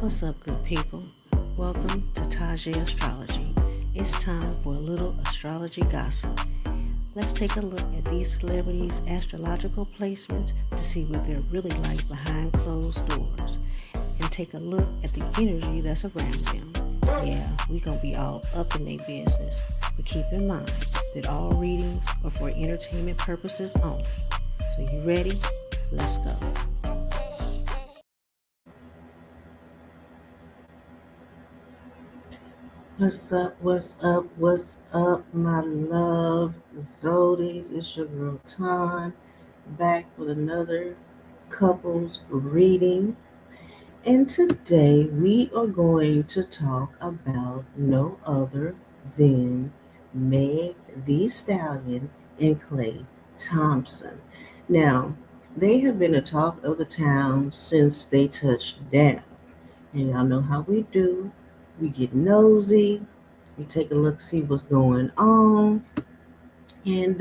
What's up, good people? Welcome to TajeAstrology. It's time for a little astrology gossip. Let's take a look at these celebrities' astrological placements to see what they're really like behind closed doors, and take a look at the energy that's around them. Yeah, we gonna be all up in their business, but keep in mind that all readings are for entertainment purposes only. So you ready? Let's go. What's up, my love Zodies? It's your girl Time, back with another couples reading. And today we are going to talk about no other than Meg The Stallion and Klay Thompson. Now, they have been a talk of the town since they touched down. And y'all know how we do. We get nosy, we take a look, see what's going on, and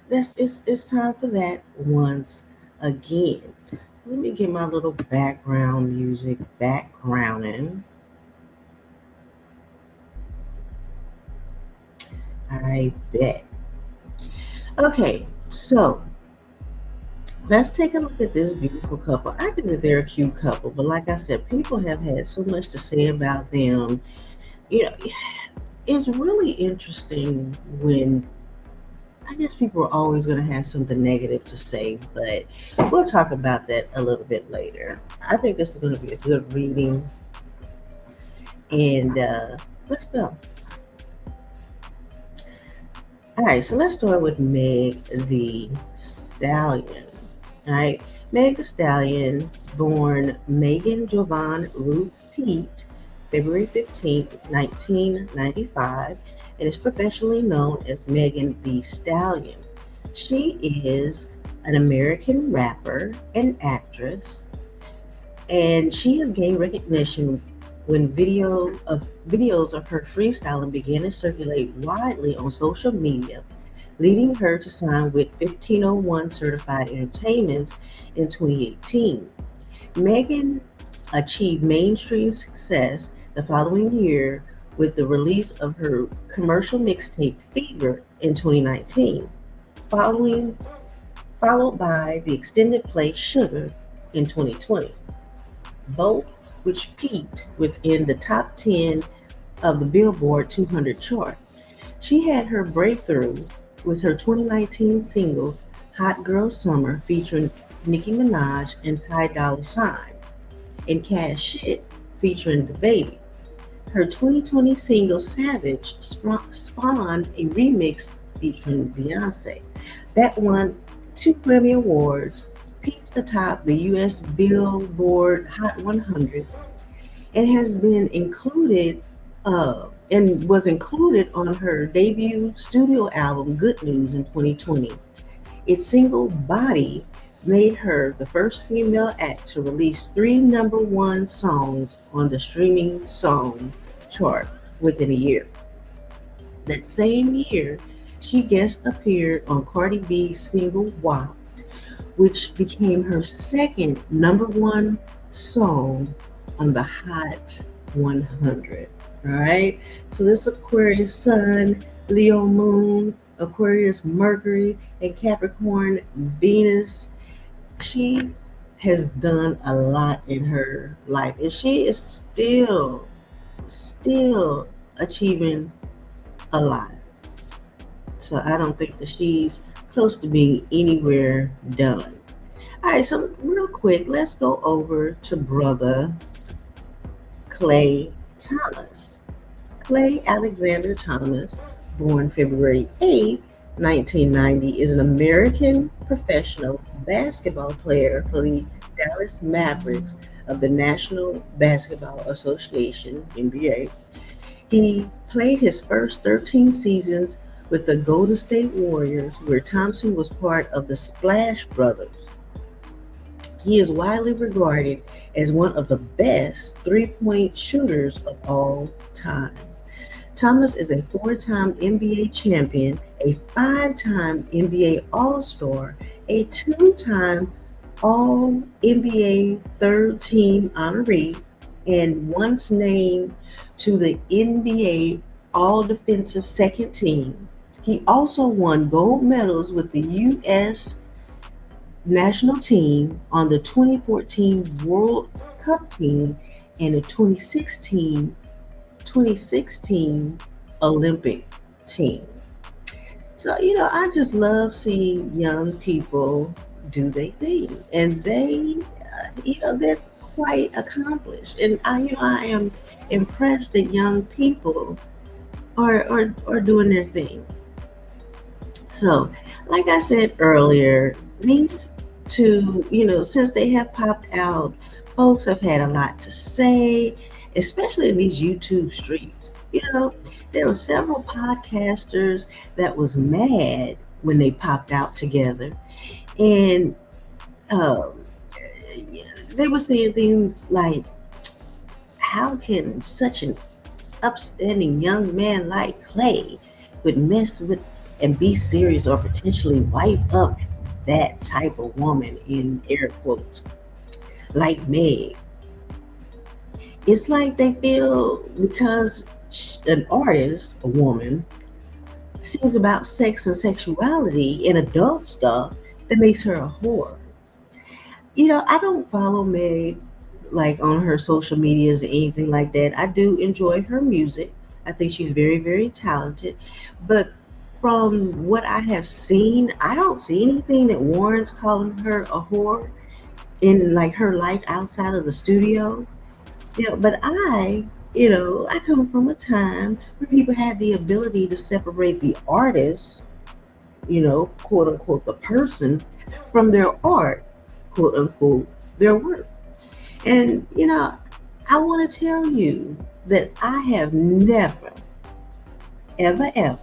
it's time for that once again. So let me get my little background music backgrounding. I bet. Okay, so let's take a look at this beautiful couple. I think that they're a cute couple, but like I said, people have had so much to say about them. You know, it's really interesting when I guess people are always going to have something negative to say, but we'll talk about that a little bit later. I think this is going to be a good reading, and let's go. All right, so let's start with Meg the Stallion. All right, Meg the Stallion, born Megan Jovan Ruth Pete, February 15th, 1995, and is professionally known as Megan the Stallion. She is an American rapper and actress, and she has gained recognition when videos of her freestyling began to circulate widely on social media, leading her to sign with 1501 Certified Entertainments in 2018. Megan achieved mainstream success the following year with the release of her commercial mixtape Fever in 2019, following, followed by the extended play Sugar in 2020, both which peaked within the top 10 of the Billboard 200 chart. She had her breakthrough with her 2019 single Hot Girl Summer featuring Nicki Minaj and Ty Dolla $ign, and Cash Shit featuring the Baby. Her 2020 single Savage spawned a remix featuring Beyonce that won 2 Grammy Awards, peaked atop the US Billboard Hot 100, and has been included and was included on her debut studio album Good News in 2020. Its single Body made her the first female act to release 3 number 1 songs on the streaming song chart within a year. That same year, she guest appeared on Cardi B's single WAP, which became her second #1 song on the Hot 100. All right, so this Aquarius Sun, Leo Moon, Aquarius Mercury, and Capricorn Venus. She has done a lot in her life, and she is still achieving a lot. So I don't think that she's close to being anywhere done. All right, so real quick, let's go over to brother Klay Thomas. Klay Alexander Thomas, born February 8th, 1990, is an American professional basketball player for the Dallas Mavericks of the National Basketball Association, NBA. He played his first 13 seasons with the Golden State Warriors, where Thompson was part of the Splash Brothers. He is widely regarded as one of the best three-point shooters of all times. Thomas is a 4-time NBA champion, a 5-time NBA All-Star, a 2-time All NBA third team honoree, and once named to the NBA All Defensive Second Team. He also won gold medals with the U.S. national team on the 2014 World Cup team and the 2016 Olympic team. So, I just love seeing young people do their thing, and they're quite accomplished. And I am impressed that young people are doing their thing. So, like I said earlier, these two, since they have popped out, folks have had a lot to say, especially in these YouTube streets. There were several podcasters that was mad when they popped out together, and um, they were saying things like, "How can such an upstanding young man like Klay would mess with and be serious or potentially wife up that type of woman," in air quotes, like Meg? It's like they feel because an artist, a woman, sings about sex and sexuality and adult stuff, that makes her a whore. I don't follow Meg like on her social medias or anything like that. I do enjoy her music. I think she's very, very talented. But from what I have seen, I don't see anything that warrants calling her a whore in like her life outside of the studio. But I come from a time where people had the ability to separate the artist, quote unquote, the person, from their art, quote unquote, their work. And, I want to tell you that I have never, ever, ever,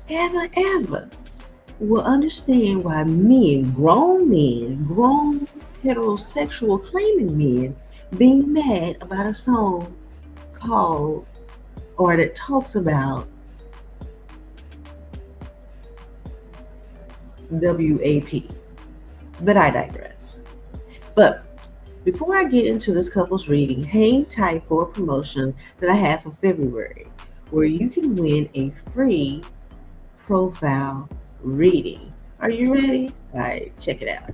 ever, ever will understand why grown heterosexual claiming men, being mad about a song called or that talks about WAP. But I digress. But before I get into this couple's reading, hang tight for a promotion that I have for February, where you can win a free profile reading. Are you ready? All right, check it out.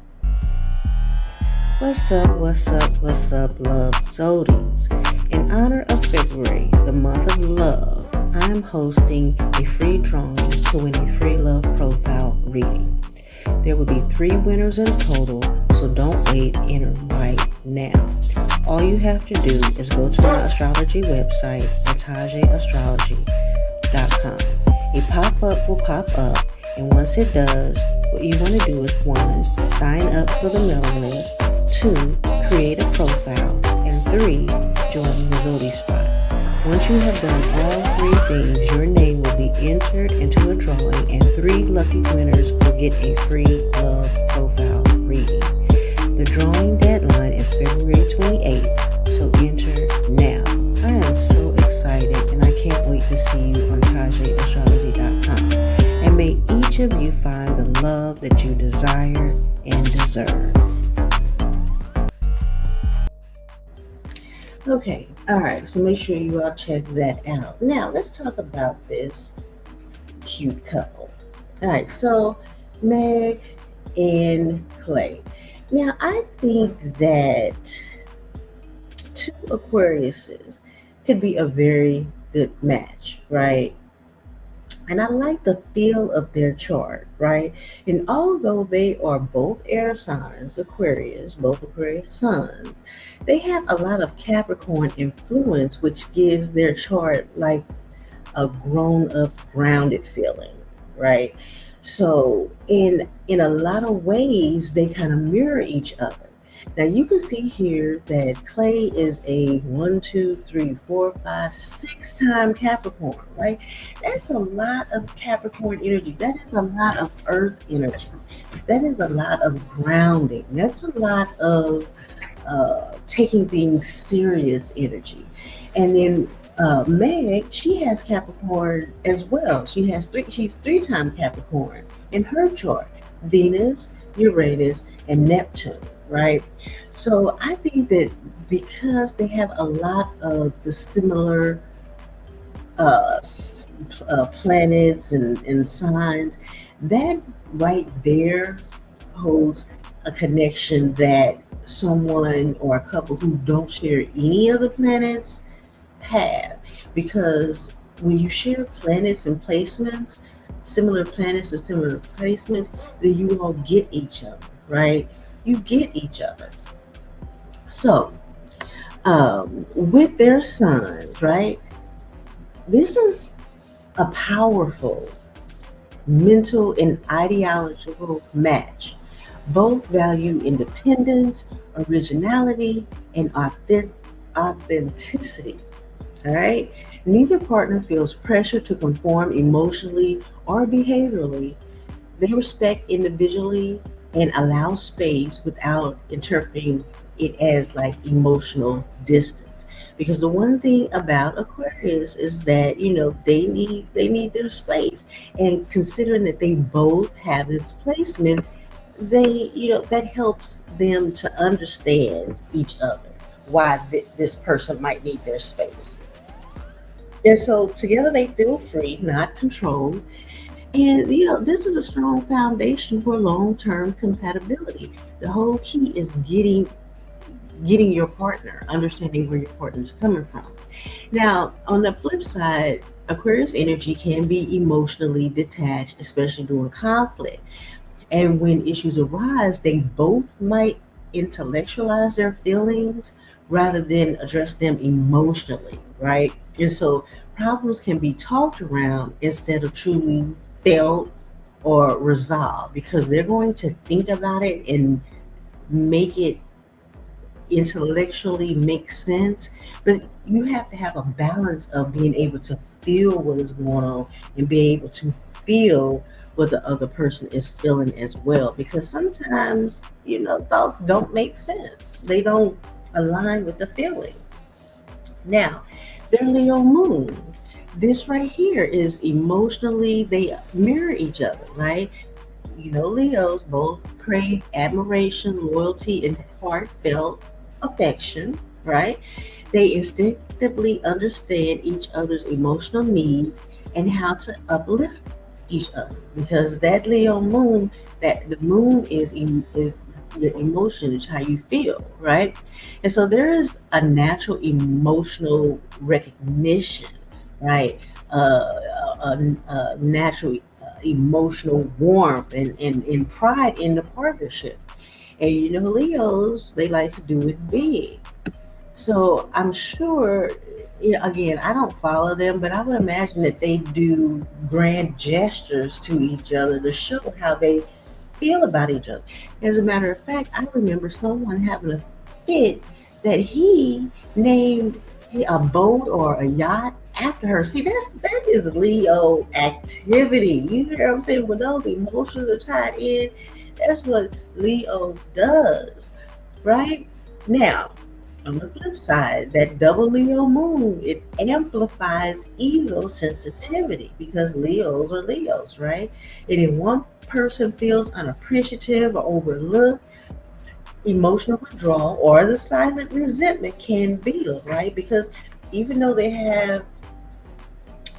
What's up, what's up, what's up, love Zodies? In honor of February, the month of love, I'm hosting a free drawing to win a free love profile reading. There will be 3 winners in total, so don't wait, enter right now. All you have to do is go to my astrology website at TajeAstrology.com. A pop-up will pop up, and once it does, what you want to do is 1, sign up for the mailing list, 2, create a profile, and 3, join the Zodie spot. Once you have done all 3 things, your name will be entered into a drawing, and 3 lucky winners will get a free love profile reading. The drawing deadline is February 28th, so enter now. I am so excited, and I can't wait to see you on TajeAstrology.com. And may each of you find the love that you desire and deserve. Okay, all right, so make sure you all check that out. Now, let's talk about this cute couple. All right, so Meg and Klay. Now, I think that 2 Aquariuses could be a very good match, right? And I like the feel of their chart, right? And although they are both air signs, Aquarius, both Aquarius suns, they have a lot of Capricorn influence, which gives their chart like a grown-up, grounded feeling, right? So in a lot of ways, they kind of mirror each other. Now you can see here that Klay is a 1, 2, 3, 4, 5, 6 time Capricorn, right? That's a lot of Capricorn energy. That is a lot of earth energy. That is a lot of grounding. That's a lot of taking things serious energy. And then Meg, she has Capricorn as well. She's 3 time Capricorn in her chart. Venus, Uranus, and Neptune. right? So I think that because they have a lot of the similar planets and signs, that right there holds a connection that someone or a couple who don't share any of the planets have. Because when you share planets and placements, similar planets and similar placements, then you all get each other, right? You get each other. So, with their sons, right? This is a powerful mental and ideological match. Both value independence, originality, and authenticity. All right? Neither partner feels pressure to conform emotionally or behaviorally. They respect individually and allow space without interpreting it as like emotional distance. Because the one thing about Aquarius is that they need their space, and considering that they both have this placement, they that helps them to understand each other why this person might need their space. And so together they feel free, not controlled, and this is a strong foundation for long-term compatibility. The whole key is getting your partner, understanding where your partner is coming from. Now, on the flip side, Aquarius energy can be emotionally detached, especially during conflict. And when issues arise, they both might intellectualize their feelings rather than address them emotionally, right? And so problems can be talked around instead of truly felt or resolved, because they're going to think about it and make it intellectually make sense. But you have to have a balance of being able to feel what is going on and be able to feel what the other person is feeling as well, because sometimes thoughts don't make sense, they don't align with the feeling. Now, their Leo moon, this right here is emotionally, they mirror each other, right? Leos both crave admiration, loyalty, and heartfelt affection, right? They instinctively understand each other's emotional needs and how to uplift each other, because that Leo moon, that the moon is your emotion, is how you feel, right? And so there is a natural emotional recognition, right? A natural emotional warmth and pride in the partnership. And Leos, they like to do it big. So I'm sure, again, I don't follow them, but I would imagine that they do grand gestures to each other to show how they feel about each other. As a matter of fact, I remember someone having a fit that he named a boat or a yacht after her. See, that is Leo activity. You hear what I'm saying? When those emotions are tied in, that's what Leo does, right? Now, on the flip side, that double Leo moon, it amplifies ego sensitivity, because Leos are Leos, right? And if one person feels unappreciative or overlooked, emotional withdrawal or the silent resentment can build, right? Because even though they have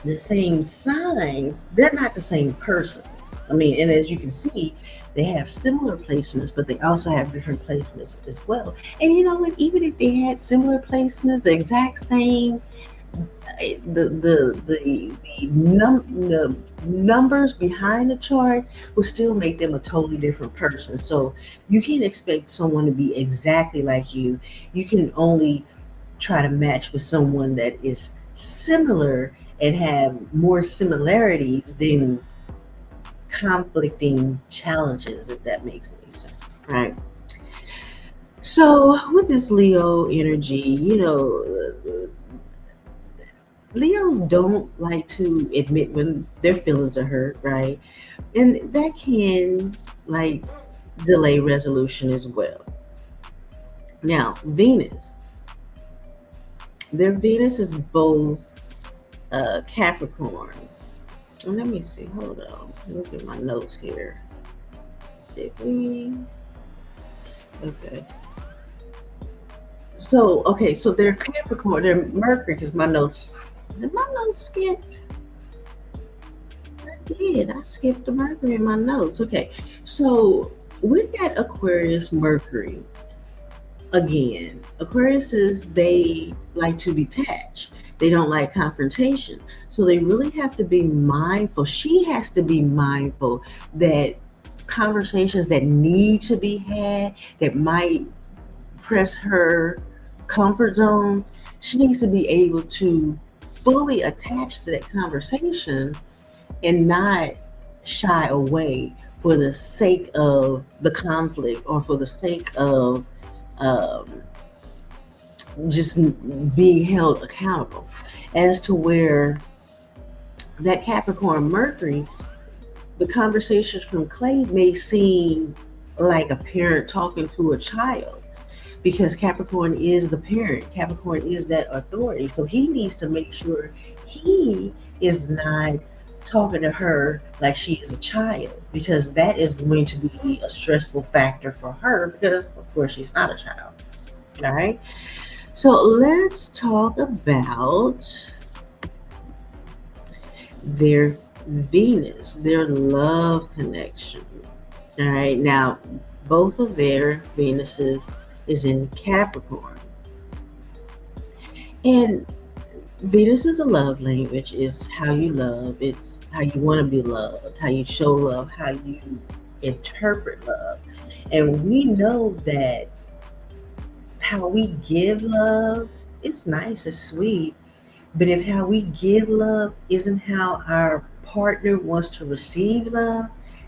the same signs, they're not the same person. I mean, and as you can see, they have similar placements, but they also have different placements as well. And you know what? Even if they had similar placements, the exact same, the numbers behind the chart will still make them a totally different person. So you can't expect someone to be exactly like you. You can only try to match with someone that is similar and have more similarities than conflicting challenges, if that makes any sense, right? So with this Leo energy, Leos don't like to admit when their feelings are hurt, right? And that can like delay resolution as well. Now, Venus, their Venus is both Capricorn. Let me see. Hold on. Look at my notes here. Did we? Okay. So okay, so they're Capricorn, they're Mercury, because my notes did my notes skip? I did. I skipped the Mercury in my notes. Okay. So with that Aquarius Mercury, again, Aquariuses, they like to detach. They don't like confrontation. So they really have to be mindful. She has to be mindful that conversations that need to be had that might press her comfort zone, she needs to be able to fully attach to that conversation and not shy away for the sake of the conflict or for the sake of um, just being held accountable. As to where that Capricorn Mercury, the conversations from Klay may seem like a parent talking to a child because Capricorn is the parent. Capricorn is that authority. So he needs to make sure he is not talking to her like she is a child because that is going to be a stressful factor for her because, of course, she's not a child. All right. So let's talk about their Venus, their love connection. All right. Now, both of their Venuses is in Capricorn. And Venus is a love language, is how you love, it's how you want to be loved, how you show love, how you interpret love. And we know that how we give love, it's nice, it's sweet, but if how we give love isn't how our partner wants to receive love,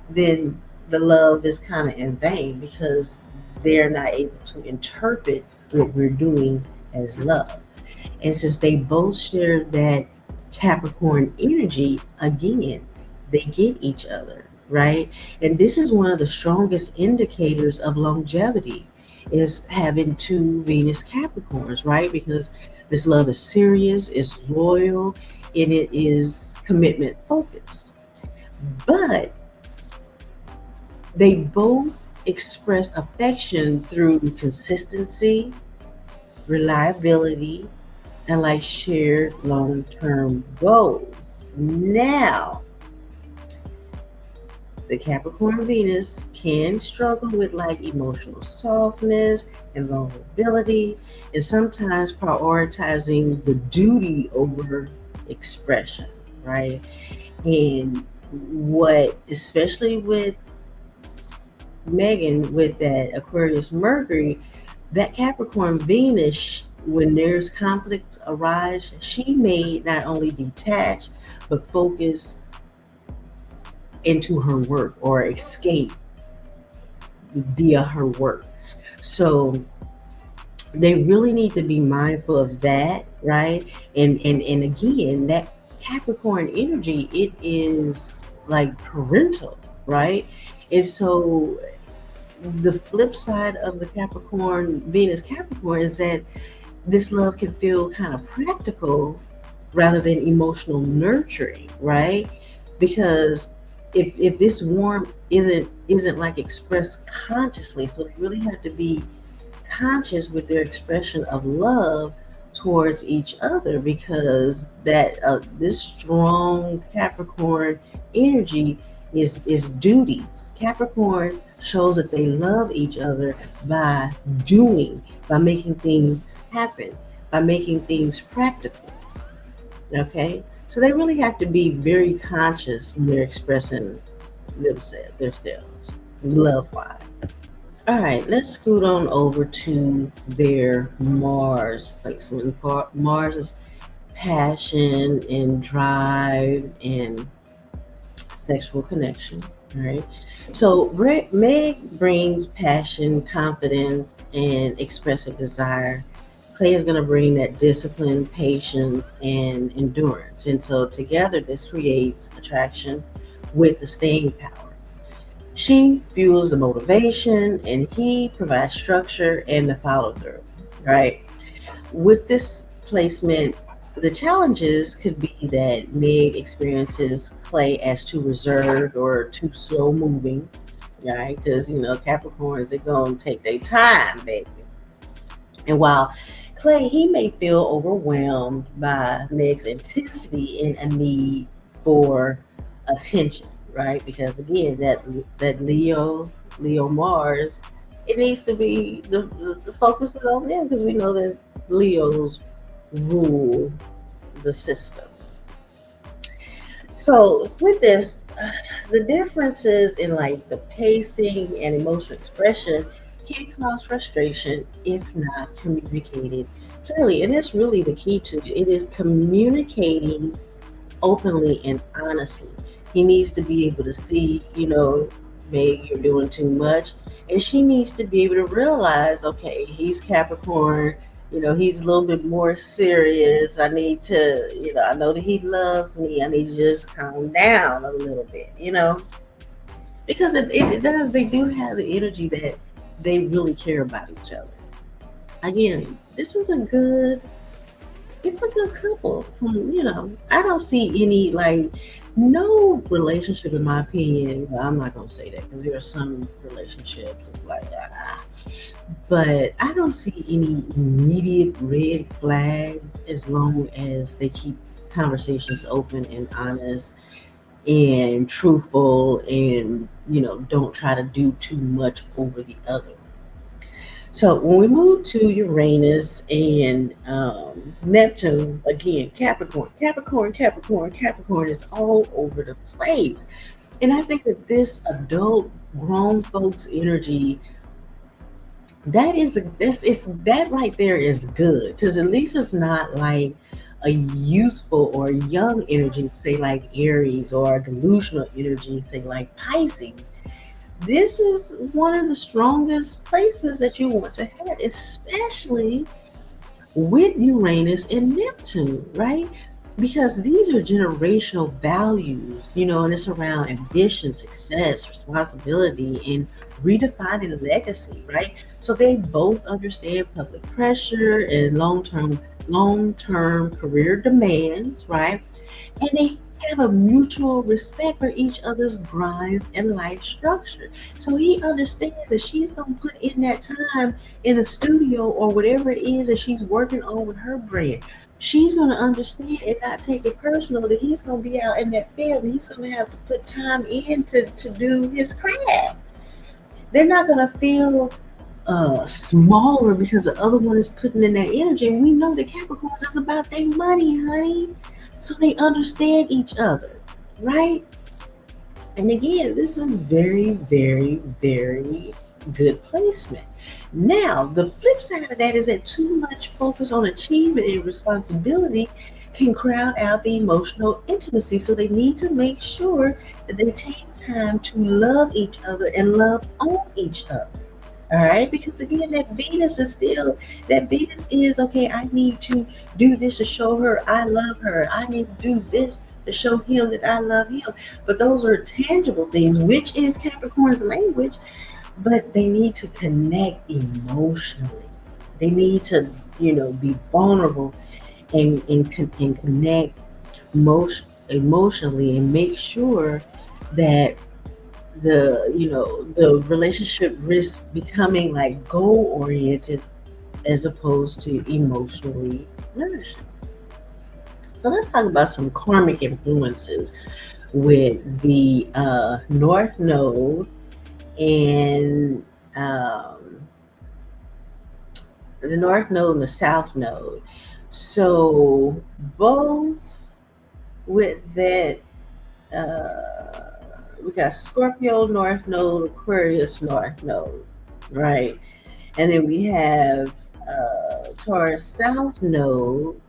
then the love is kind of in vain because they're not able to interpret what we're doing as love. And since they both share that Capricorn energy, again, they get each other, right? And this is one of the strongest indicators of longevity is having two Venus Capricorns, right? Because this love is serious, it's loyal, and it is commitment focused. But they both express affection through consistency, reliability, and like shared long-term goals. Now, the Capricorn Venus can struggle with like emotional softness and vulnerability, and sometimes prioritizing the duty over expression, right? And what, especially with Megan, with that Aquarius Mercury, that Capricorn Venus, when there's conflict arise, she may not only detach but focus into her work or escape via her work. So they really need to be mindful of that, right? And again, that Capricorn energy, it is like parental, right? And so the flip side of the Capricorn, Venus Capricorn, is that this love can feel kind of practical rather than emotional nurturing, right? Because if this warmth isn't like expressed consciously, so they really have to be conscious with their expression of love towards each other because that this strong Capricorn energy is duties. Capricorn shows that they love each other by doing, by making things happen, by making things practical. Okay, so they really have to be very conscious when they're expressing themselves love wise. All right, let's scoot on over to their Mars placement. Mars is passion and drive and sexual connection. All right. So Meg brings passion, confidence, and expressive desire. Klay is going to bring that discipline, patience, and endurance. And so together, this creates attraction with the staying power. She fuels the motivation, and he provides structure and the follow through. Right. With this placement, the challenges could be that Meg experiences Klay as too reserved or too slow moving, right? Because Capricorns, they're gonna take their time, baby. And while Klay, he may feel overwhelmed by Meg's intensity and a need for attention, right? Because again, that Leo Mars, it needs to be the focus on them, because we know that Leos rule the system. So with this, the differences in like the pacing and emotional expression can cause frustration if not communicated clearly. And that's really the key to it. It is communicating openly and honestly. He needs to be able to see, Meg, you're doing too much. And she needs to be able to realize, okay, he's Capricorn, he's a little bit more serious. I need to, I know that he loves me. I need to just calm down a little bit. Because it does, they do have the energy that they really care about each other. Again, this is it's a good couple. I don't see any like no relationship in my opinion. Well, I'm not gonna say that because there are some relationships it's like but I don't see any immediate red flags as long as they keep conversations open and honest and truthful, and don't try to do too much over the other. So when we move to Uranus and Neptune, again, Capricorn is all over the place. And I think that this adult grown folks energy, that right there is good, because at least it's not like a youthful or young energy, say like Aries, or a delusional energy, say like Pisces. This is one of the strongest placements that you want to have, especially with Uranus and Neptune, right? Because these are generational values, and it's around ambition, success, responsibility, and redefining legacy, right? So they both understand public pressure and long term career demands, right? And they have a mutual respect for each other's grinds and life structure. So he understands that she's gonna put in that time in a studio or whatever it is that she's working on with her brand. She's gonna understand and not take it personal that he's gonna be out in that field and he's gonna have to put time in to do his craft. They're not gonna feel smaller because the other one is putting in that energy. And we know that Capricorns is about their money, honey. So they understand each other, right? And again, this is very, very, very good placement. Now, the flip side of that is that too much focus on achievement and responsibility can crowd out the emotional intimacy. So they need to make sure that they take time to love each other and love on each other. All right, because again, that Venus is okay. I need to do this to show her I love her. I need to do this to show him that I love him. But those are tangible things, which is Capricorn's language. But they need to connect emotionally. They need to, be vulnerable and connect emotionally, and make sure that the relationship risks becoming like goal oriented as opposed to emotionally nourishing. So let's talk about some karmic influences with the North Node and the North Node and the South Node. So both with that, we got Scorpio North Node, Aquarius North Node, right? And then we have Taurus South Node,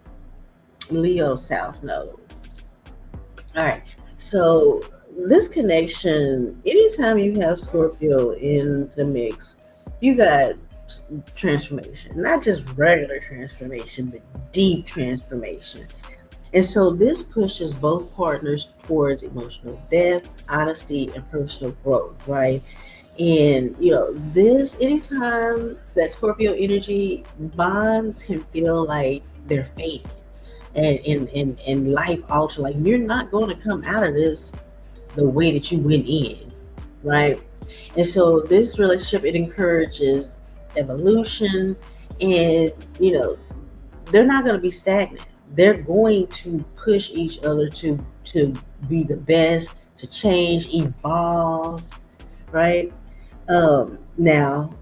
Leo South Node. All right. So this connection, anytime you have Scorpio in the mix, you got transformation, not just regular transformation, but deep transformation. And so this pushes both partners towards emotional depth, honesty, and personal growth, right? And this anytime that Scorpio energy bonds can feel like they're fading and life alter. Like you're not going to come out of this the way that you went in, right? And so this relationship, it encourages evolution, and you know, they're not going to be stagnant. They're going to push each other to be the best, to change, evolve, right? Now,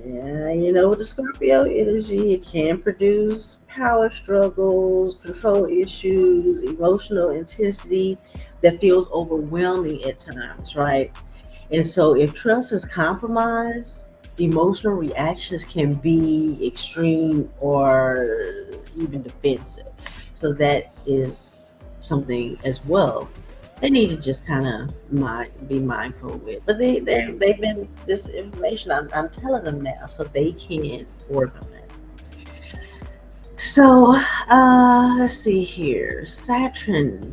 yeah, with the Scorpio energy, it can produce power struggles, control issues, emotional intensity that feels overwhelming at times, right? And so, if trust is compromised, emotional reactions can be extreme or even defensive. So, that is something as well they need to just kind of be mindful with. But they've been this information. I'm telling them now, so they can work on that. So let's see here. Saturn.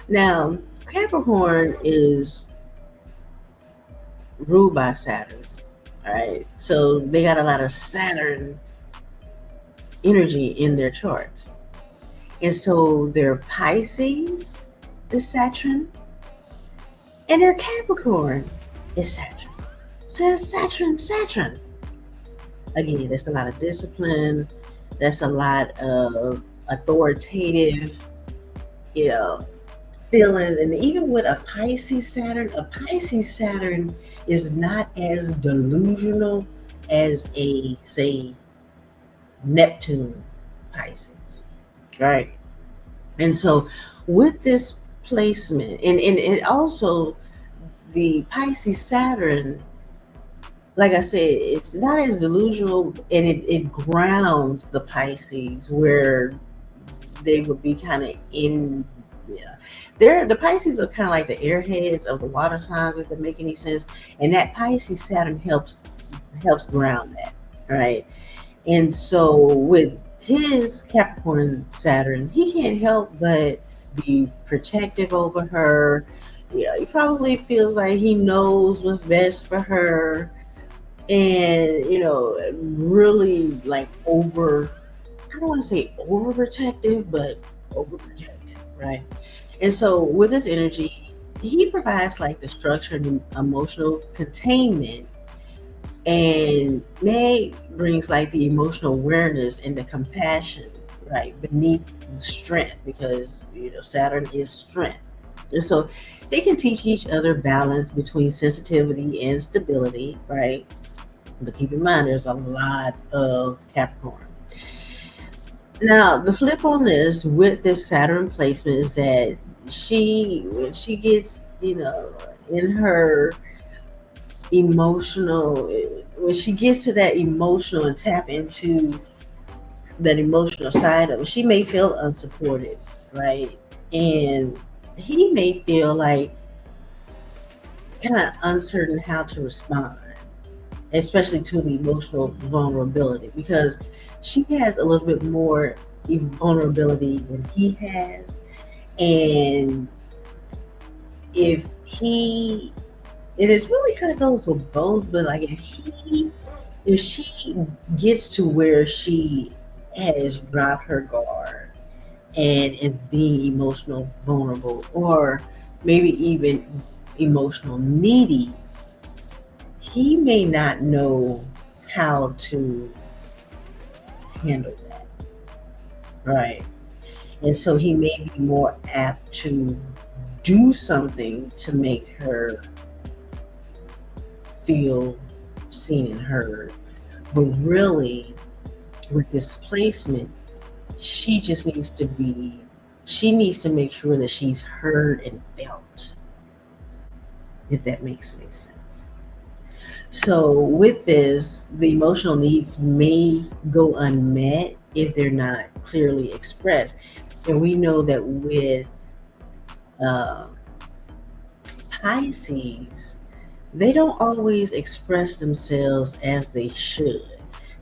Now Capricorn is ruled by Saturn. All right, so they got a lot of Saturn energy in their charts, and so their Pisces is Saturn, and their Capricorn is Saturn. So it's Saturn. Again, that's a lot of discipline. That's a lot of authoritative, you know, feeling. And even with a Pisces Saturn is not as delusional as a, say, Neptune Pisces, right? And so with this placement, and also the Pisces Saturn, like I said, it's not as delusional, and it grounds the Pisces where they would be kind of in. Yeah, the Pisces are kind of like the airheads of the water signs, if that make any sense. And that Pisces Saturn helps ground that, right? And so with his Capricorn Saturn, he can't help but be protective over her. Yeah, he probably feels like he knows what's best for her, and really like I don't want to say overprotective, but overprotective, right? And so with this energy, he provides like the structure and emotional containment, and Meg brings like the emotional awareness and the compassion, right, beneath strength, because Saturn is strength. And so they can teach each other balance between sensitivity and stability, right? But keep in mind, there's a lot of Capricorn. Now, the flip on this with this Saturn placement is that when she gets, in her emotional, when she gets to that emotional and tap into that emotional side of it, she may feel unsupported, right? And he may feel like kind of uncertain how to respond, especially to the emotional vulnerability, because she has a little bit more vulnerability than he has. And if he, and it really kind of goes with both, but like if she gets to where she has dropped her guard and is being emotional vulnerable, or maybe even emotional needy, he may not know how to handle that, right? And so he may be more apt to do something to make her feel seen and heard. But really, with this placement, she just she needs to make sure that she's heard and felt, if that makes any sense. So with this, the emotional needs may go unmet if they're not clearly expressed. And we know that with uh, Pisces, they don't always express themselves as they should.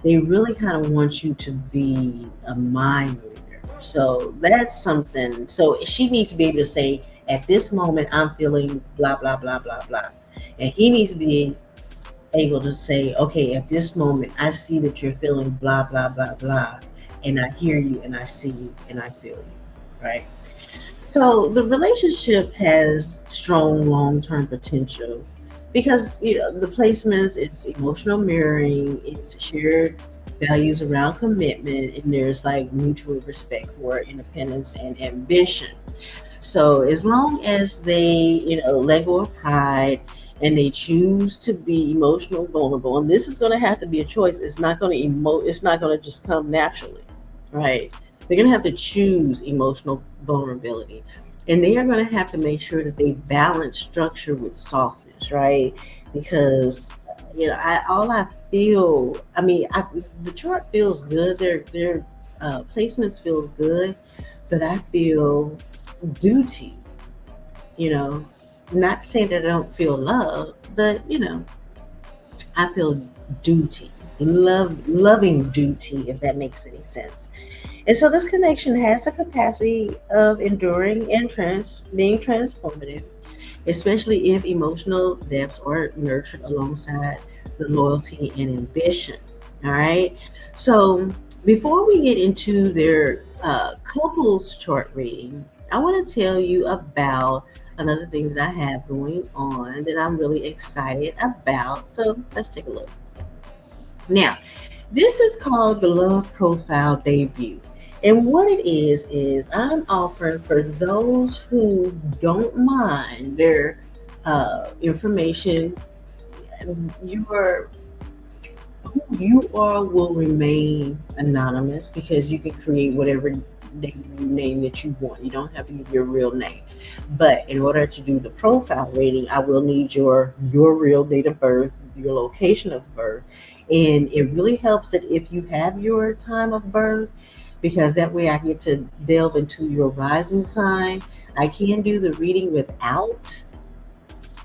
They really kind of want you to be a mind reader. So that's something. So she needs to be able to say, at this moment, I'm feeling blah, blah, blah, blah, blah. And he needs to be able to say, okay, at this moment, I see that you're feeling blah, blah, blah, blah. And I hear you, and I see you, and I feel you, right? So the relationship has strong long-term potential because the placements, it's emotional mirroring, it's shared values around commitment, and there's like mutual respect for independence and ambition. So as long as they, let go of pride and they choose to be emotional vulnerable, and this is going to have to be a choice. It's not going to It's not going to just come naturally, right? They're going to have to choose emotional vulnerability, and they are going to have to make sure that they balance structure with softness, right? Because I feel. I mean, the chart feels good. Their placements feel good, but I feel duty, you know, not saying that I don't feel love, but I feel duty, loving duty, if that makes any sense. And so this connection has the capacity of enduring and being transformative, especially if emotional depths are nurtured alongside the loyalty and ambition. All right. So before we get into their couples chart reading, I want to tell you about another thing that I have going on that I'm really excited about. So let's take a look. Now, this is called the Love Profile Debut. And what it is I'm offering for those who don't mind their information. Your Who you are will remain anonymous because you can create whatever name that you want. You don't have to give your real name. But in order to do the profile rating, I will need your real date of birth, your location of birth. And it really helps that if you have your time of birth, because that way I get to delve into your rising sign. I can do the reading without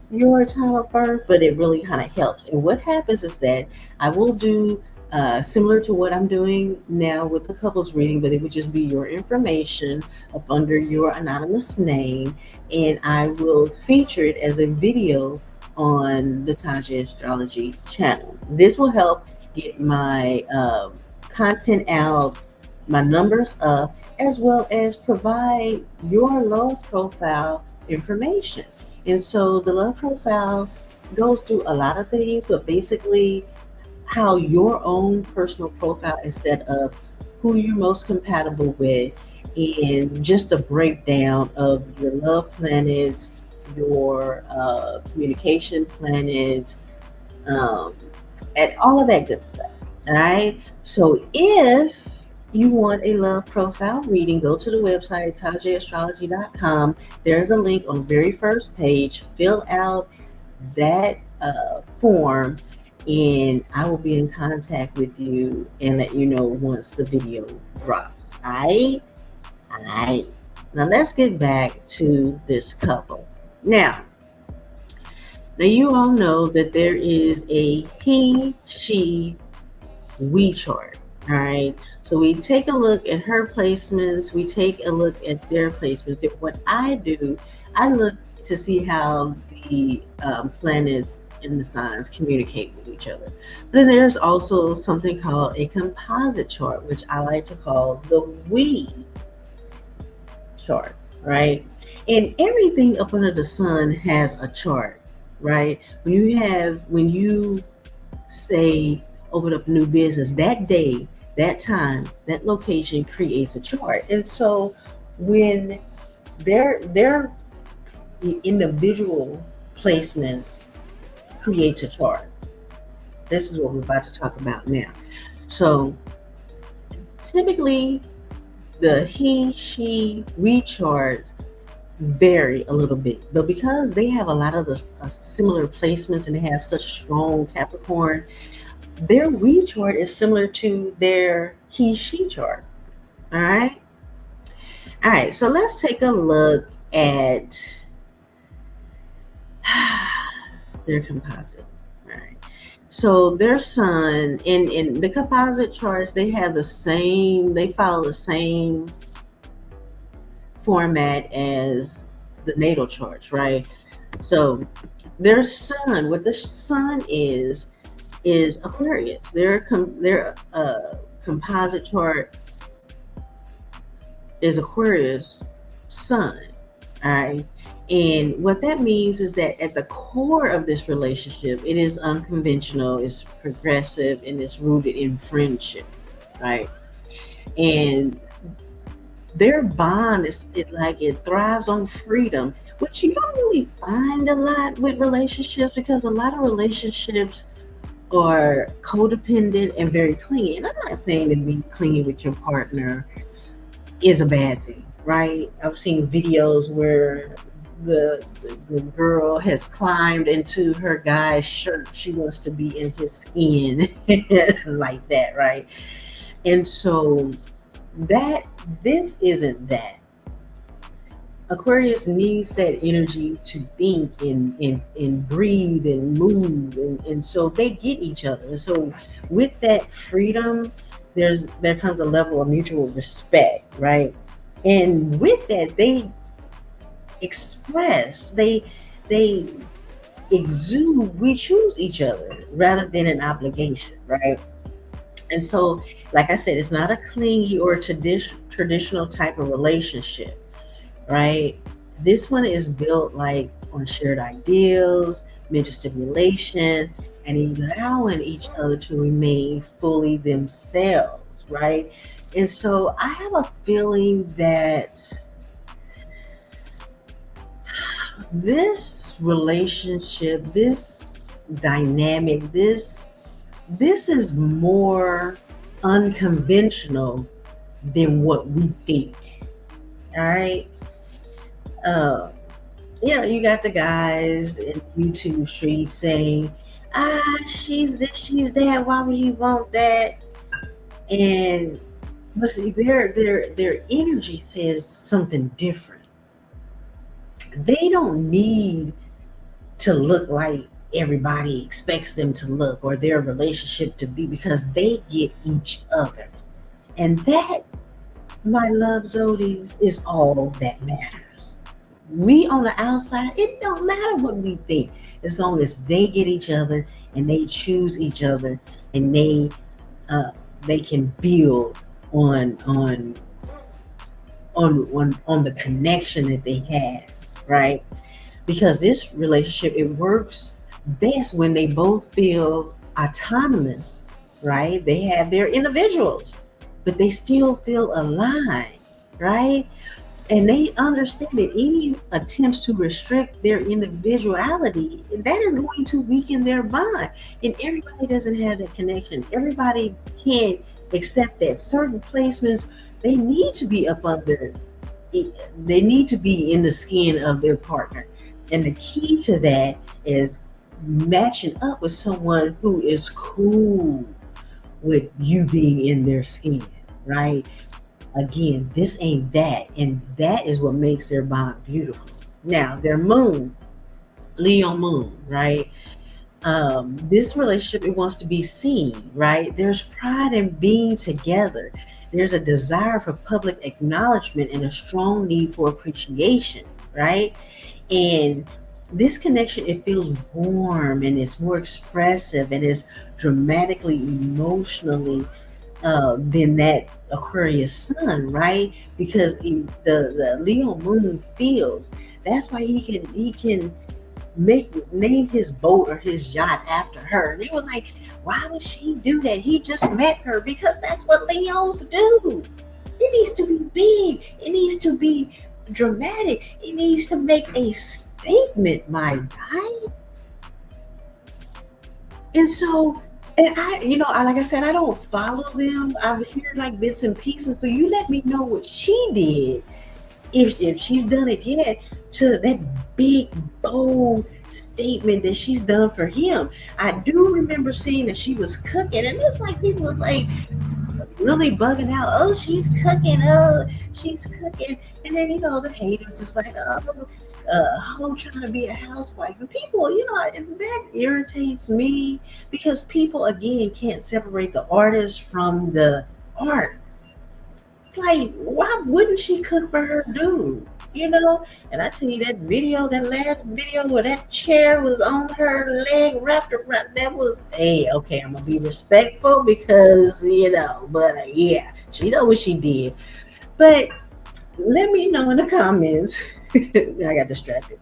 your time of birth, but it really kind of helps. And what happens is that I will do similar to what I'm doing now with the couples reading, but it would just be your information up under your anonymous name, and I will feature it as a video on the TajeAstrology channel. This will help get my content out, my numbers up, as well as provide your love profile information. And so the love profile goes through a lot of things, but basically how your own personal profile is set up, who you're most compatible with, and just a breakdown of your love planets, your communication planets, um, and all of that good stuff. All right. So if you want a love profile reading, go to the website TajeAstrology.com. There's a link on the very first page. Fill out that form, and I will be in contact with you and let you know once the video drops. All right. All right. Now let's get back to this couple. Now, you all know that there is a he, she, we chart. All right. So we take a look at her placements, we take a look at their placements. And what I do, I look to see how the planets and the signs communicate with each other. But then there's also something called a composite chart, which I like to call the we chart, right? And everything up under the sun has a chart, right? When you say open up a new business, that day, that time, that location creates a chart. And so when their individual placements creates a chart. This is what we're about to talk about now. So typically the he, she, we charts vary a little bit, but because they have a lot of the similar placements and they have such strong Capricorn, their we chart is similar to their he, she chart. All right. All right. So let's take a look at their composite. All right. So their sun in the composite charts, they follow the same format as the natal charts, right? So their sun, what the sun is Aquarius. Their composite chart is Aquarius sun. All right. And what that means is that at the core of this relationship, it is unconventional, it's progressive, and it's rooted in friendship, right? And their bond is it thrives on freedom, which you don't really find a lot with relationships because a lot of relationships are codependent and very clingy. And I'm not saying that being clingy with your partner is a bad thing, right? I've seen videos where the girl has climbed into her guy's shirt. She wants to be in his skin like that, right? And so that this isn't that. Aquarius needs that energy to think and breathe and move, and so they get each other. And so with that freedom, there comes a level of mutual respect, right? And with that, they express, they exude, we choose each other rather than an obligation, right? And so, like I said, it's not a clingy or traditional type of relationship, right? This one is built like on shared ideals, mental stimulation, and allowing each other to remain fully themselves, right? And so I have a feeling that this relationship, this dynamic, this is more unconventional than what we think. All right. Uh, you got the guys in YouTube streets saying, she's this, she's that, why would you want that? And but see, their energy says something different. They don't need to look like everybody expects them to look or their relationship to be because they get each other. And that, my love Zodies, is all that matters. We on the outside, it don't matter what we think as long as they get each other and they choose each other and uh, they can build on on on the connection that they have, right? Because this relationship, it works best when they both feel autonomous, right? They have their individuals, but they still feel aligned, right? And they understand that any attempts to restrict their individuality, that is going to weaken their bond. And everybody doesn't have that connection. Everybody can't accept that certain placements, they need to be up under, they need to be in the skin of their partner. And the key to that is matching up with someone who is cool with you being in their skin, right? Again, this ain't that. And that is what makes their bond beautiful. Now, their moon, Leo moon, right? This relationship, it wants to be seen, right? There's pride in being together. There's a desire for public acknowledgement and a strong need for appreciation, right? And this connection, it feels warm and it's more expressive and it's dramatically emotionally than that Aquarius sun, right? Because the Leo moon feels. That's why he can name his boat or his yacht after her. And it was like, why would she do that? He just met her because that's what Leos do. It needs to be big. It needs to be dramatic. It needs to make a statement, my guy. And so, and like I said, I don't follow them. I hear like bits and pieces. So you let me know what she did, if she's done it yet, to that big bold statement that she's done for him. I do remember seeing that she was cooking, and it's like people was like really bugging out. Oh, she's cooking. Oh, she's cooking. And then the haters is like, oh, hoe trying to be a housewife. And people, that irritates me because people again can't separate the artist from the art. It's like, why wouldn't she cook for her dude? And I tell you that last video where that chair was on her leg wrapped around, that was, hey, okay, I'm gonna be respectful because, but yeah, she know what she did. But let me know in the comments I got distracted.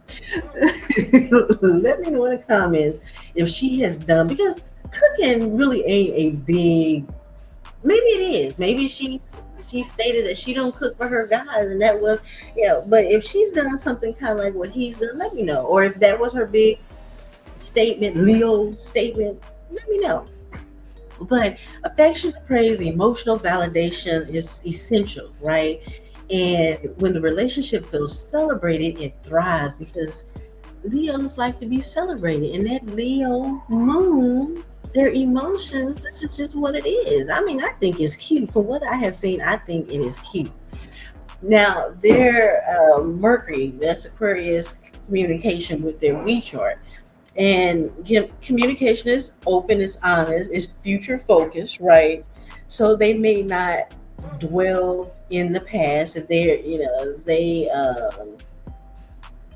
Let me know in the comments if she has done, because cooking really ain't a big. Maybe it is. Maybe she stated that she don't cook for her guys, and that was, But if she's done something kind of like what he's done, let me know. Or if that was her big statement, Leo statement, let me know. But affection, praise, emotional validation is essential, right? And when the relationship feels celebrated, it thrives because Leos like to be celebrated. And that Leo moon, their emotions, this is just what it is. I mean, I think it's cute. From what I have seen, I think it is cute. Now, their Mercury, that's Aquarius communication with their we chart. And communication is open, is honest, is future focused, right? So they may not dwell in the past. If they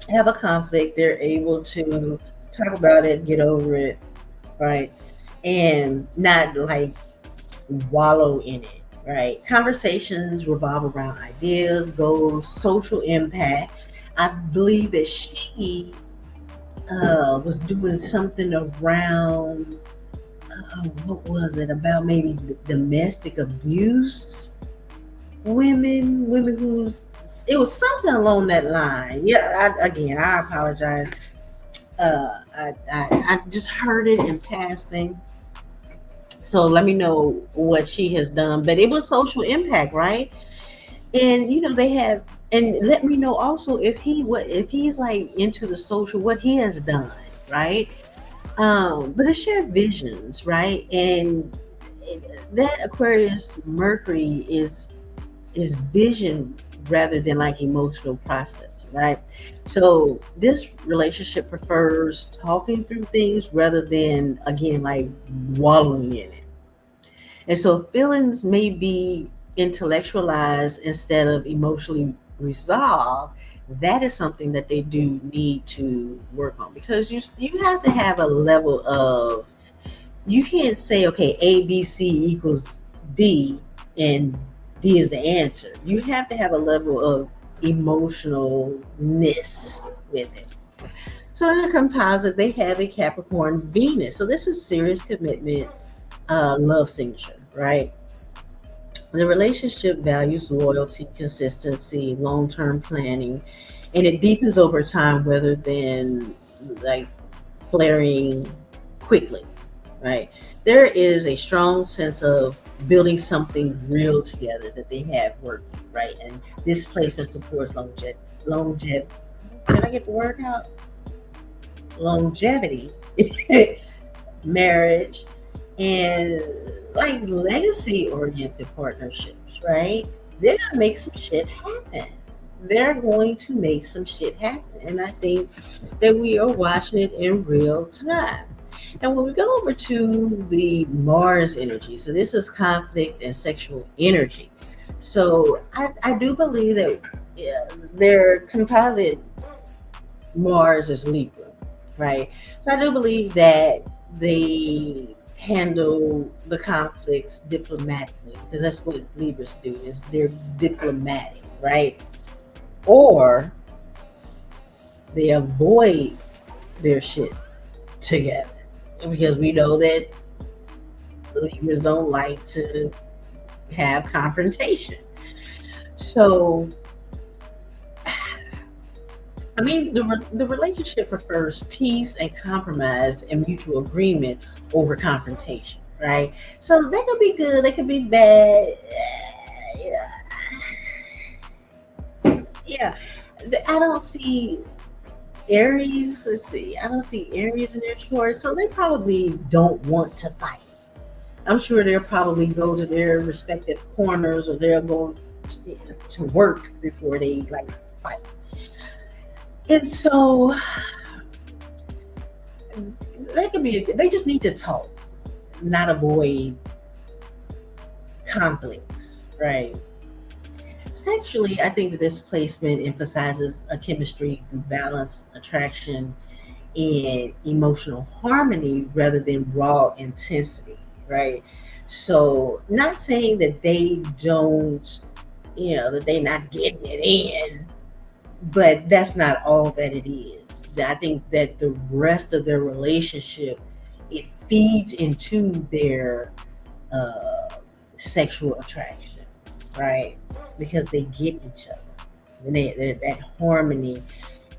have a conflict, they're able to talk about it, get over it, right? And not like wallow in it, right? Conversations revolve around ideas, goals, social impact. I believe that she was doing something around what was it about, maybe domestic abuse, women who's, it was something along that line. Yeah, I apologize. I just heard it in passing, so let me know what she has done. But it was social impact, right? And they have, and let me know also if he's like into the social, what he has done, right? But it's shared visions, right? And that Aquarius Mercury is vision rather than like emotional process, right? So this relationship prefers talking through things rather than, again, like wallowing in it. And so feelings may be intellectualized instead of emotionally resolved. That is something that they do need to work on, because you have to have a level of, you can't say, okay, A B C equals D and D is the answer. You have to have a level of emotionalness with it. So in a composite, they have a Capricorn Venus. So this is serious commitment, love signature, right? The relationship values loyalty, consistency, long term planning, and it deepens over time rather than like flaring quickly, right? There is a strong sense of building something real together that they have working, right? And this placement supports longevity. Can I get the word out? Longevity, marriage, and like legacy oriented partnerships, right? They're gonna make some shit happen. They're going to make some shit happen. And I think that we are watching it in real time. And when we go over to the Mars energy, so this is conflict and sexual energy. So I do believe that, yeah, their composite Mars is Libra, right? So I do believe that they handle the conflicts diplomatically, because that's what Libras do, is they're diplomatic, right? Or they avoid their shit together, because we know that Libras don't like to have confrontation. So I mean, the relationship prefers peace and compromise and mutual agreement over confrontation, right? So they could be good, they could be bad. Yeah, yeah. I don't see Aries. Let's see. I don't see Aries in their chart, so they probably don't want to fight. I'm sure they'll probably go to their respective corners, or they'll go to work before they like fight. And so they just need to talk, not avoid conflicts, right? Sexually, I think that this placement emphasizes a chemistry through balance, attraction, and emotional harmony rather than raw intensity, right? So, not saying that they don't, that they're not getting it in, but that's not all that it is. I think that the rest of their relationship, it feeds into their uh, sexual attraction, right? Because they get each other and they're that harmony.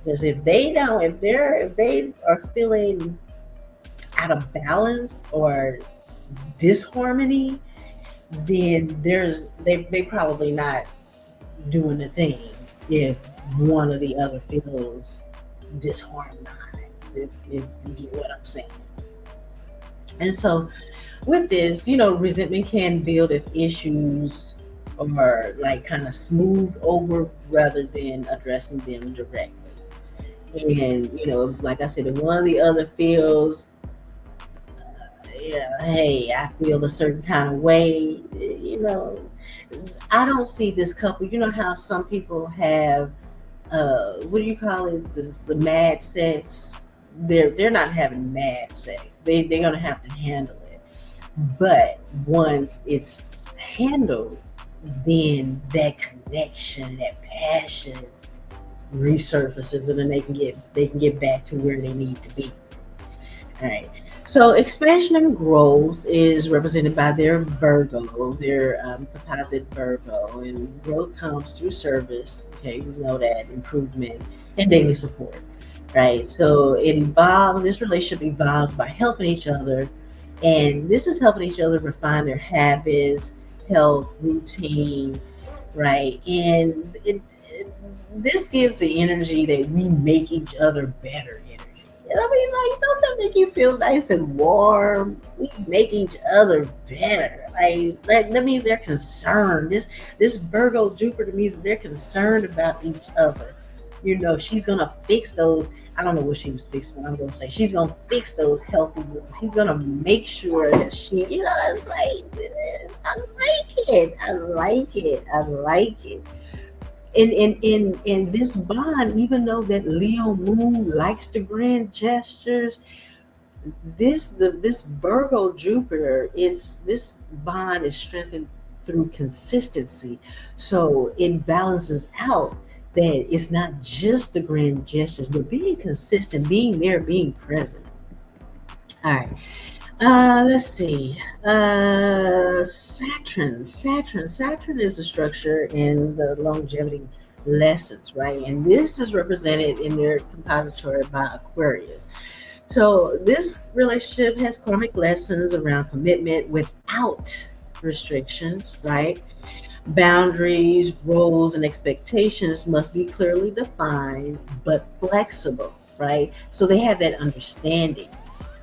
Because if they are feeling out of balance or disharmony, then they probably not doing the thing if one or the other feels disharmonized, if you get what I'm saying. And so with this, resentment can build if issues are like kind of smoothed over rather than addressing them directly. And like I said, if one of the other feels, yeah, hey, I feel a certain kind of way, I don't see this couple. You know how some people have, what do you call it, the mad sex? They're not having mad sex. They're gonna have to handle it. But once it's handled, then that connection, that passion resurfaces, and then they can get back to where they need to be. All right. So expansion and growth is represented by their Virgo, their composite Virgo, and growth comes through service. Okay, we know that improvement and daily support, right? So this relationship evolves by helping each other, and this is helping each other refine their habits, health, routine, right? And this gives the energy that we make each other better energy. And I mean, like, don't that make you feel nice and warm? We make each other better. Like that means they're concerned. This Virgo Jupiter means they're concerned about each other. She's gonna fix those. I don't know what she was fixing, but I'm gonna say she's gonna fix those healthy wounds. He's gonna make sure that it's like, I like it. I like it. I like it. In this bond, even though that Leo moon likes the grand gestures, this Virgo Jupiter is this bond is strengthened through consistency. So it balances out that it's not just the grand gestures, but being consistent, being there, being present. All right. Let's see. Saturn is the structure and the longevity lessons, right? And this is represented in their compository by Aquarius. So this relationship has karmic lessons around commitment without restrictions, right? Boundaries, roles, and expectations must be clearly defined but flexible, right? So they have that understanding.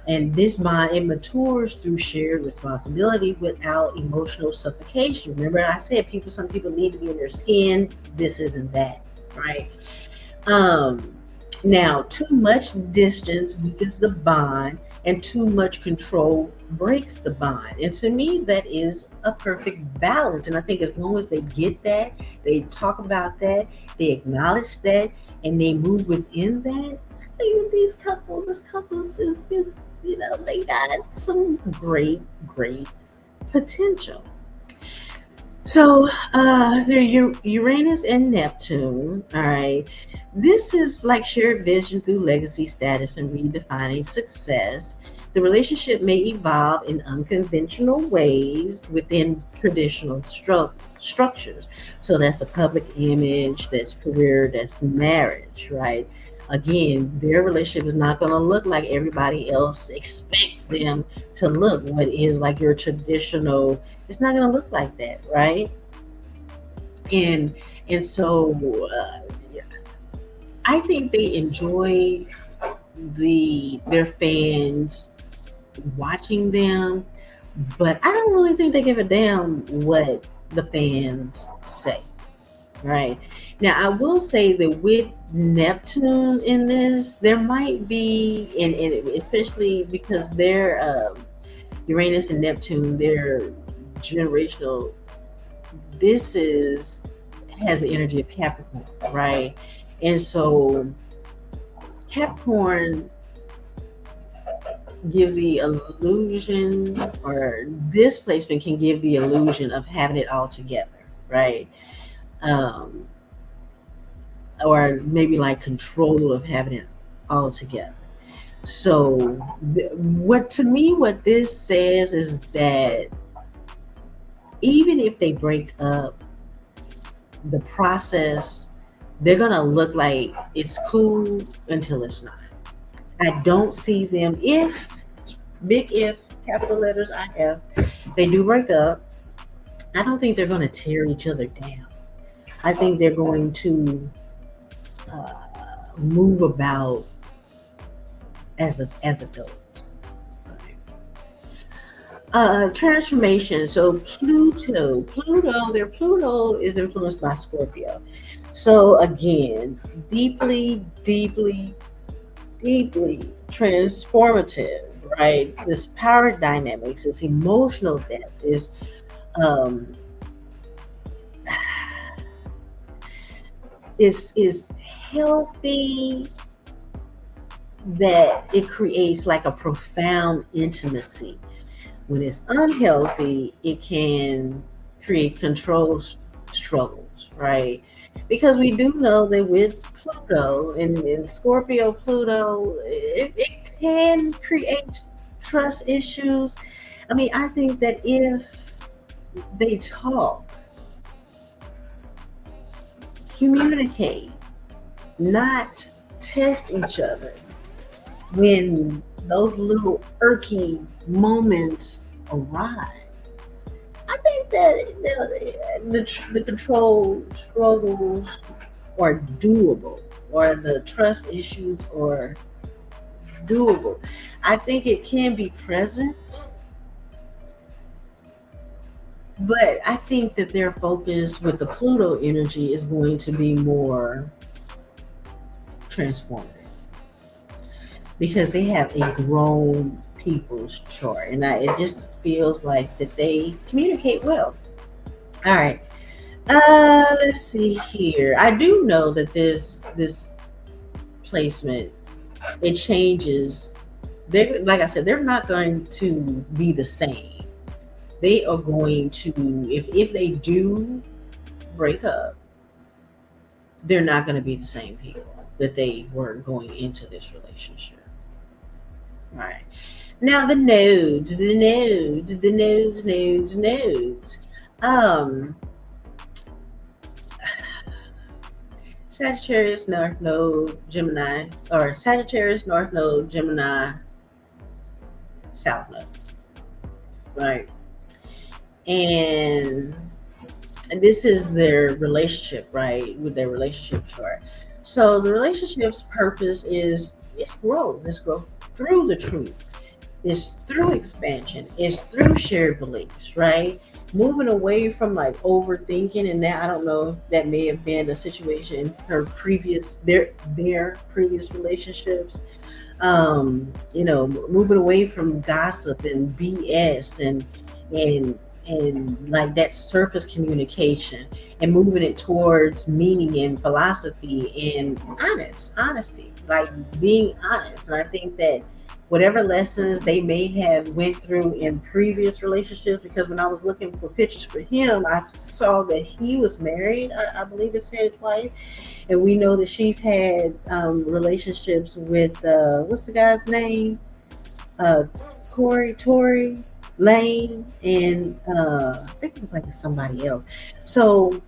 And this bond, it matures through shared responsibility without emotional suffocation. Remember, some people need to be in their skin. This isn't that, right? Now, too much distance weakens the bond, and too much control breaks the bond. And to me, that is a perfect balance. And I think as long as they get that, they talk about that, they acknowledge that, and they move within that, I think this couple is they got some great potential. So they're Uranus and Neptune. All right, this is like shared vision through legacy, status, and redefining success. The relationship may evolve in unconventional ways within traditional structures. So that's a public image, that's career, that's marriage, right? Again, their relationship is not going to look like everybody else expects them to look. What is like your traditional, it's not going to look like that, right? And so I think they enjoy their fans watching them, but I don't really think they give a damn what the fans say. Right. Now, I will say that with Neptune in this, there might be, and especially because they're Uranus and Neptune, they're generational. This has the energy of Capricorn, right? And so Capricorn gives the illusion, or this placement can give the illusion of having it all together, right? Um, or maybe like control of having it all together. So, what to me, what this says is that even if they break up, the process, they're gonna look like it's cool until it's not. I don't see them, if big if, capital letters I have, they do break up. I don't think they're going to tear each other down. I think they're going to uh, move about as adults. Transformation. So Pluto is influenced by Scorpio. So again, deeply transformative, right? This power dynamics, this emotional depth um is healthy, that it creates like a profound intimacy. When it's unhealthy, it can create control struggles, right? Because we do know that with Pluto and Scorpio Pluto, it can create trust issues. I mean, I think that if they talk, communicate, not test each other, when those little irky moments arrive, I think that the control struggles are doable, or the trust issues are doable. I think it can be present, but I think that their focus with the Pluto energy is going to be more transformative, because they have a grown people's chart, and it just feels like that they communicate well. All right, let's see here. I do know that this placement, it changes. They, like I said, they're not going to be the same. They are going to, if they do break up, they're not going to be the same people that they were going into this relationship. All right. Now the nodes. Sagittarius North Node Gemini, or Sagittarius North Node Gemini South Node, right? And this is their relationship, right? With their relationship chart. So the relationship's purpose is it's growth. It's growth through the truth. It's through expansion. It's through shared beliefs, right? Moving away from like overthinking, and that I don't know if that may have been a situation in their previous relationships. Moving away from gossip and BS and like that surface communication, and moving it towards meaning and philosophy and honesty, like being honest. And I think that whatever lessons they may have went through in previous relationships, because when I was looking for pictures for him, I saw that he was married. I believe it's his wife, and we know that she's had relationships with what's the guy's name? Tory Lane, and I think it was like somebody else. So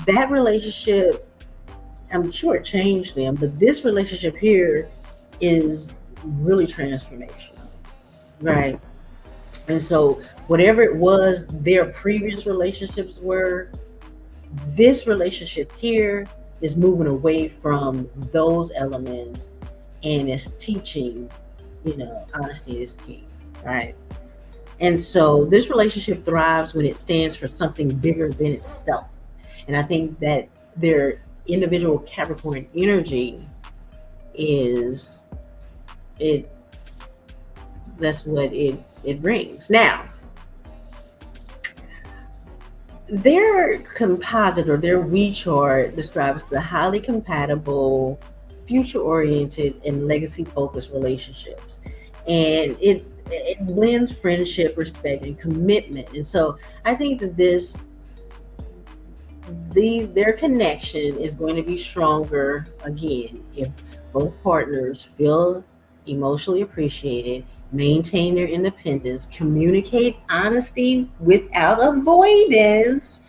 that relationship, I'm sure it changed them, but this relationship here is really transformational, right? And so whatever it was their previous relationships were, this relationship here is moving away from those elements, and it's teaching, honesty is key, right? And so this relationship thrives when it stands for something bigger than itself. And I think that their individual Capricorn energy is it that's what it brings. Now, their composite, or their we chart, describes the highly compatible, future oriented, and legacy focused relationships. And it blends friendship, respect, and commitment. And so I think that this their connection is going to be stronger again if both partners feel emotionally appreciated, maintain their independence, communicate honesty without avoidance,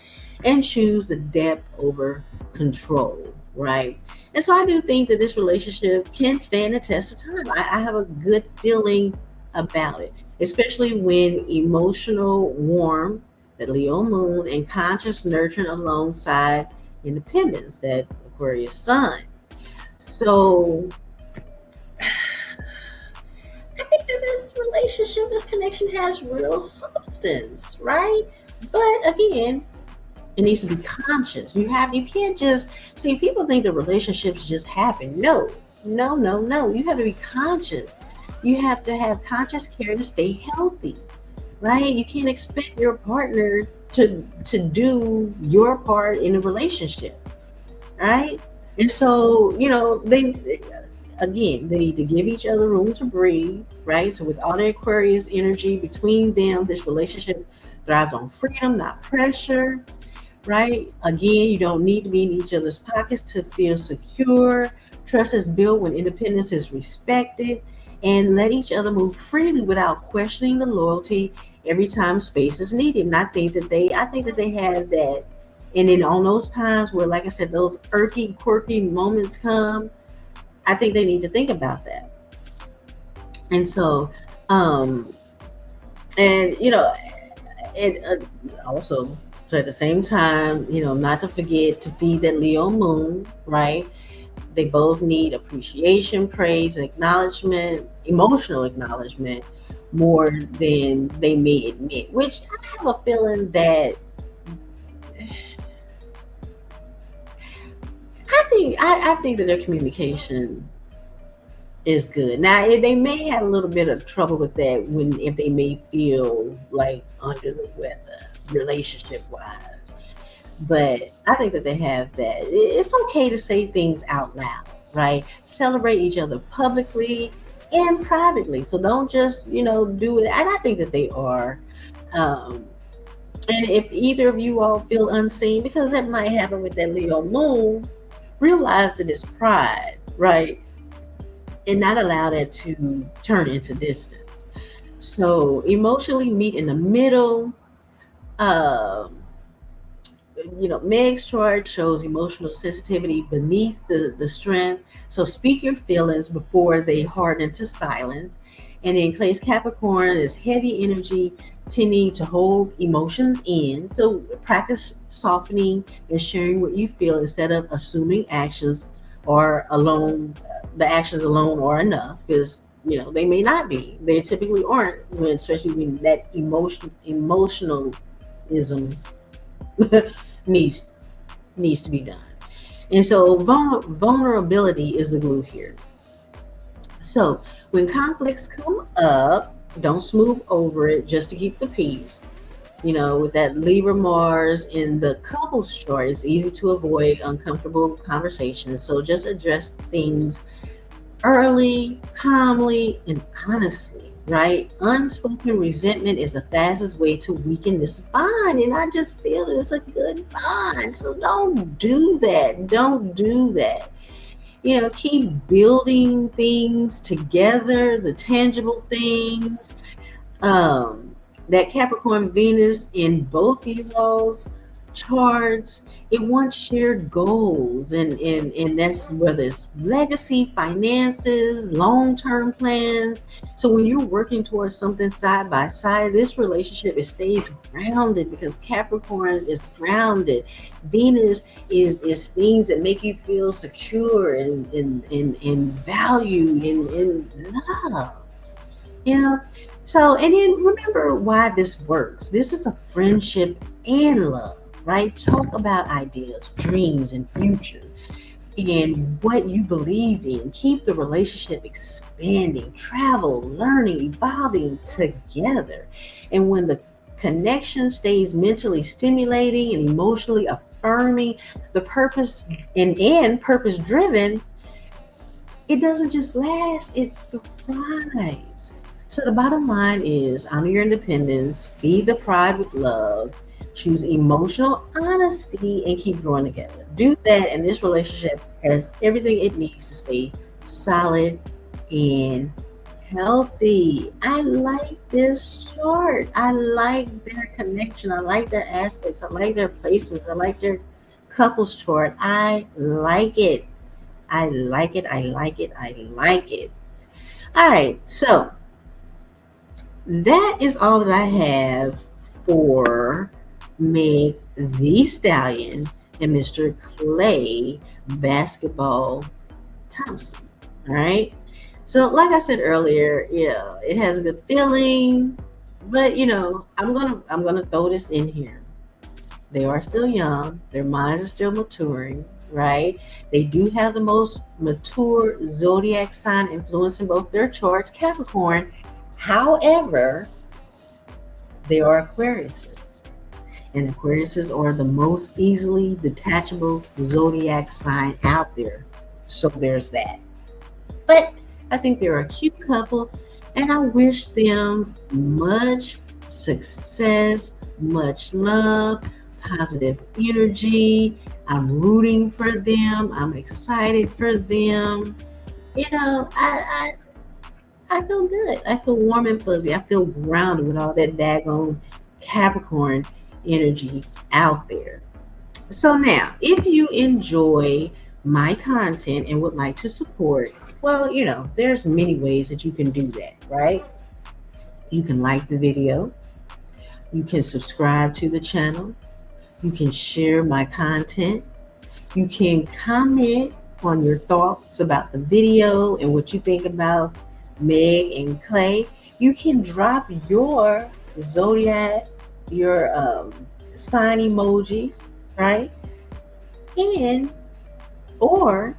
and choose the depth over control, right? And so I do think that this relationship can stand the test of time. I have a good feeling about it, especially when emotional warmth, that Leo moon, and conscious nurturing alongside independence, that Aquarius sun. So I think that this relationship, this connection has real substance, right? But again, it needs to be conscious. You can't just see, people think the relationships just happen. No, no, no, no. You have to be conscious. You have to have conscious care to stay healthy, right? You can't expect your partner to do your part in a relationship, right? And so, they need to give each other room to breathe, right? So with all the Aquarius energy between them, this relationship thrives on freedom, not pressure, right? Again, you don't need to be in each other's pockets to feel secure. Trust is built when independence is respected, and let each other move freely without questioning the loyalty every time space is needed. And I think that they have that. And then on those times where, like I said, those irky, quirky moments come, I think they need to think about that. And so, um, and it also, so at the same time, not to forget to feed that Leo moon, right? They both need appreciation, praise, and acknowledgement, emotional acknowledgement, more than they may admit. Which I have a feeling that I think that their communication is good. Now, if they may have a little bit of trouble with that if they may feel like under the weather, relationship wise. But I think that they have that. It's okay to say things out loud, right? Celebrate each other publicly and privately. So don't just, do it. And I think that they are. And if either of you all feel unseen, because that might happen with that Leo moon, realize that it's pride, right? And not allow that to turn into distance. So emotionally meet in the middle. Um, Meg's chart shows emotional sensitivity beneath the strength. So speak your feelings before they harden to silence. And then Clay's Capricorn is heavy energy, tending to hold emotions in. So practice softening and sharing what you feel instead of assuming actions or alone the actions alone are enough, because they may not be. They typically aren't, especially when that emotionalism needs needs to be done. And so vulnerability is the glue here. So when conflicts come up, don't smooth over it just to keep the peace. With that Libra Mars in the couples chart, it's easy to avoid uncomfortable conversations. So just address things early, calmly, and honestly, right? Unspoken resentment is the fastest way to weaken this bond. And I just feel that it's a good bond. So don't do that. Don't do that. Keep building things together, the tangible things. That Capricorn Venus in both of you all's charts, it wants shared goals, and that's whether it's legacy, finances, long-term plans. So when you're working towards something side by side, this relationship, it stays grounded because Capricorn is grounded. Venus is things that make you feel secure and valued and love. So, and then remember why this works. This is a friendship and love, right? Talk about ideas, dreams, and future, and what you believe in. Keep the relationship expanding, travel, learning, evolving together. And when the connection stays mentally stimulating and emotionally affirming, the purpose and purpose driven, it doesn't just last, it thrives. So the bottom line is honor your independence, feed the pride with love, Choose emotional honesty and keep growing together. Do that, and this relationship has everything it needs to stay solid and healthy. I like this chart. I like their connection. I like their aspects. I like their placements. I like their couples chart. I like it. I like it. I like it. I like it. All right. So that is all that I have for Meg The Stallion and Mr. Klay Basketball Thompson. All right. So, like I said earlier, yeah, it has a good feeling, but I'm gonna throw this in here. They are still young. Their minds are still maturing, right? They do have the most mature zodiac sign influence in both their charts, Capricorn. However, they are Aquariuses. And Aquariuses are the most easily detachable zodiac sign out there. So there's that. But I think they're a cute couple, and I wish them much success, much love, positive energy. I'm rooting for them. I'm excited for them. I feel good. I feel warm and fuzzy. I feel grounded with all that daggone Capricorn energy out there. So now, if you enjoy my content and would like to support, well, there's many ways that you can do that, right? You can like the video, you can subscribe to the channel, you can share my content, you can comment on your thoughts about the video and what you think about Meg and Klay. You can drop your zodiac, your sign emojis, right? And or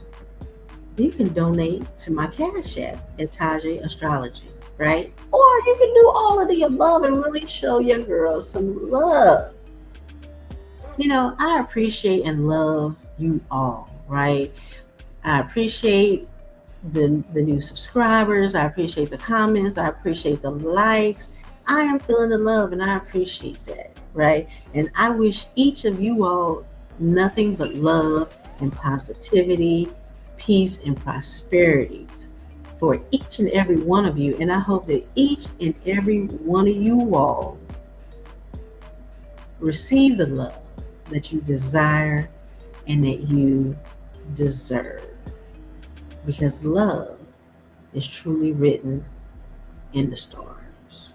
you can donate to my Cash App at TajeAstrology, right? Or you can do all of the above and really show your girls some love. I appreciate and love you all, right? I appreciate the new subscribers. I appreciate the comments. I appreciate the likes. I am feeling the love and I appreciate that, right? And I wish each of you all nothing but love and positivity, peace and prosperity for each and every one of you. And I hope that each and every one of you all receive the love that you desire and that you deserve. Because love is truly written in the stars.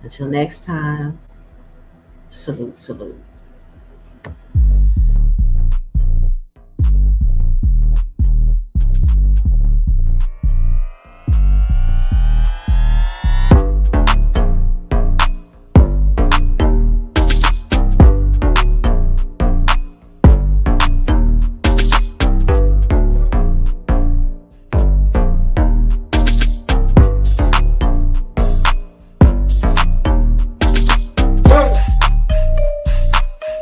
Until next time, salute, salute.